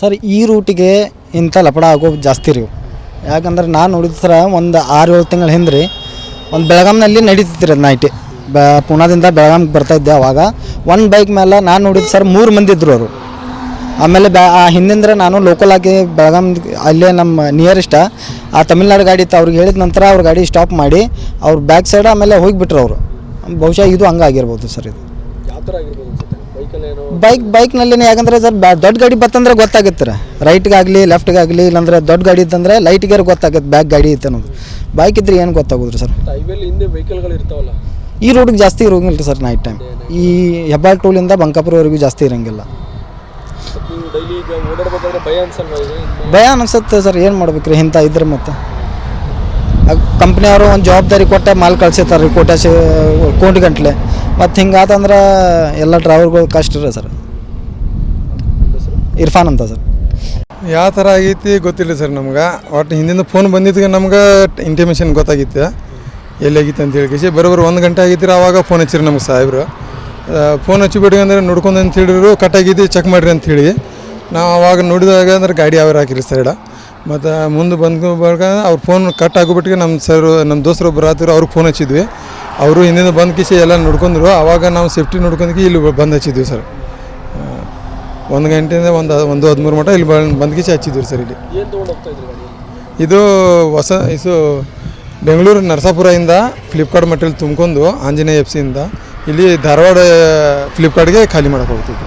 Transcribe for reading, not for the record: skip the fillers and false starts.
Sir ಈ ರೂಟಿಗೆ ಇಂಥ ಲಪಡ ಆಗೋ ಜಾಸ್ತಿ ರೀ. ಯಾಕಂದ್ರೆ ನಾನು ನೋಡಿದ ಸರ ಒಂದು 6-7 ತಿಂಗಳ ಹಿಂದೆ ರೀ ಒಂದು ಬೆಳಗಾಂನಲ್ಲಿ ನಡೀತಿತ್ತು ರೀ ನೈಟ್. ಪುಣಾದಿಂದ ಬೆಳಗಾಂಗೆ ಬರ್ತಾಯಿದ್ದೆ. ಅವಾಗ ಒಂದು ಬೈಕ್ ಮೇಲೆ ನಾನು ನೋಡಿದ್ದು ಸರ್ 3 ಮಂದಿ ಇದ್ದರು ಅವರು. ಆಮೇಲೆ ಹಿಂದಿಂದ್ರೆ ನಾನು ಲೋಕಲ್ ಆಗಿ ಬೆಳಗಾಂ ಅಲ್ಲೇ ನಮ್ಮ ನಿಯರೆಸ್ಟ್ ಆ ತಮಿಳ್ನಾಡು ಗಾಡಿ ಇತ್ತು. ಅವ್ರಿಗೆ ಹೇಳಿದ ನಂತರ ಅವ್ರ ಗಾಡಿ ಸ್ಟಾಪ್ ಮಾಡಿ ಅವ್ರ ಬ್ಯಾಕ್ ಸೈಡ್ ಆಮೇಲೆ ಹೋಗಿಬಿಟ್ರು ಅವರು. ಬಹುಶಃ ಇದು ಹಂಗಾಗಿರ್ಬೋದು ಸರ್. ಇದು ಬೈಕ್ನಲ್ಲಿ ಯಾಕಂದರೆ ಸರ್ ದೊಡ್ಡ ಗಾಡಿ ಬತ್ತಂದ್ರೆ ಗೊತ್ತಾಗುತ್ತೆ ರೀ, ರೈಟ್ಗಾಗಲಿ ಲೆಫ್ಟ್ಗಾಗಲಿ, ಇಲ್ಲಾಂದ್ರೆ ದೊಡ್ಡ ಗಾಡಿ ಇತ್ತಂದ್ರೆ ಲೈಟ್ಗೆ ಗೊತ್ತಾಗುತ್ತೆ ಬ್ಯಾಕ್ ಗಾಡಿ ಇತ್ತು ಅನ್ನೋದು. ಬೈಕ್ ಇದ್ರೆ ಏನು ಗೊತ್ತಾಗೋದ್ರಿ ಸರ್. ಈ ರೋಡಿಗೆ ಜಾಸ್ತಿ ಇರೋಂಗಿಲ್ಲ ರೀ ಸರ್ ನೈಟ್ ಟೈಮ್. ಈ ಹೆಬ್ಬಾಳ್ ಟೋಲಿಂದ ಬಂಕಾಪುರವರೆಗೂ ಜಾಸ್ತಿ ಇರೋಂಗಿಲ್ಲ. ಭಯ ಅನಿಸುತ್ತೆ ಸರ್. ಏನು ಮಾಡ್ಬೇಕು ರೀ ಇಂಥ ಇದ್ರೆ. ಮತ್ತು ಕಂಪ್ನಿಯವರು ಒಂದು ಜವಾಬ್ದಾರಿ ಕೊಟ್ಟೆ ಮಾಲ್ ಕಳ್ಸಿರ್ತಾರೆ ರೀ ಕೋಟಿ ಗಂಟ್ಲೆ. ಮತ್ತು ಹಿಂಗಾತಂದ್ರೆ ಎಲ್ಲ ಡ್ರೈವರ್ಗಳು ಕಷ್ಟ ರೀ ಸರ್. ಇರ್ಫಾನ್ ಅಂತ ಸರ್. ಯಾವ ಥರ ಆಗೈತಿ ಗೊತ್ತಿಲ್ಲ ಸರ್ ನಮ್ಗೆ. ಒಟ್ಟು ಹಿಂದಿಂದ ಫೋನ್ ಬಂದಿದ್ದಕ್ಕೆ ನಮ್ಗೆ ಇಂಟಿಮೇಷನ್ ಗೊತ್ತಾಗಿತ್ತು ಎಲ್ಲಾಗಿತ್ತು ಅಂತೇಳಿ. ಬರೋಬ್ಬರ 1 ಗಂಟೆ ಆಗಿತ್ತು. ಆವಾಗ ಫೋನ್ ಹಚ್ಚಿರಿ ನಮ್ಗೆ ಸಾಹೇಬ್ರು. ಫೋನ್ ಹಚ್ಚಿಬಿಡಿ ಅಂದ್ರೆ ನೋಡ್ಕೊಂಡು ಅಂತ ಹೇಳಿದ್ರು, ಕಟ್ಟಾಗಿದ್ದು ಚೆಕ್ ಮಾಡಿರಿ ಅಂಥೇಳಿ. ನಾವು ಅವಾಗ ನೋಡಿದಾಗ ಅಂದ್ರೆ ಗಾಡಿ ಯಾವ್ಯಾರು ಹಾಕಿರಿ ಸೈಡ. ಮತ್ತು ಮುಂದೆ ಅವ್ರ ಫೋನ್ ಕಟ್ ಆಗೋಬಿಟ್ಟಿಗೆ ನಮ್ಮ ದೋಸ್ತರು ಒಬ್ಬರು ಆತಿರು, ಅವ್ರಿಗೆ ಫೋನ್ ಹಚ್ಚಿದ್ವಿ. ಅವರು ಹಿಂದಿಂದ ಬಂದು ಕಿಸಿ ಎಲ್ಲ ನೋಡ್ಕೊಂಡ್ರು. ಆವಾಗ ನಾವು ಸೇಫ್ಟಿ ನೋಡ್ಕೊಂಡ್ಕಿ ಇಲ್ಲಿ ಬಂದು ಹಚ್ಚಿದ್ವಿ ಸರ್. 1 ಗಂಟೆಯಿಂದ 1:13 ಮಟ್ಟ ಇಲ್ಲಿ ಬಂದು ಕಿಸಿ ಹಚ್ಚಿದ್ವಿ ಸರ್. ಇಲ್ಲಿ ಇದು ಬೆಂಗಳೂರು ನರಸಾಪುರದಿಂದ ಫ್ಲಿಪ್ಕಾರ್ಟ್ ಮಟೀರಿಯಲ್ ತುಂಬ್ಕೊಂಡು ಆಂಜನೇಯ FC ಇಂದ ಇಲ್ಲಿ ಧಾರವಾಡ ಫ್ಲಿಪ್ಕಾರ್ಟ್ಗೆ ಖಾಲಿ ಮಾಡೋಕೆ ಹೋಗ್ತಿದ್ವಿ.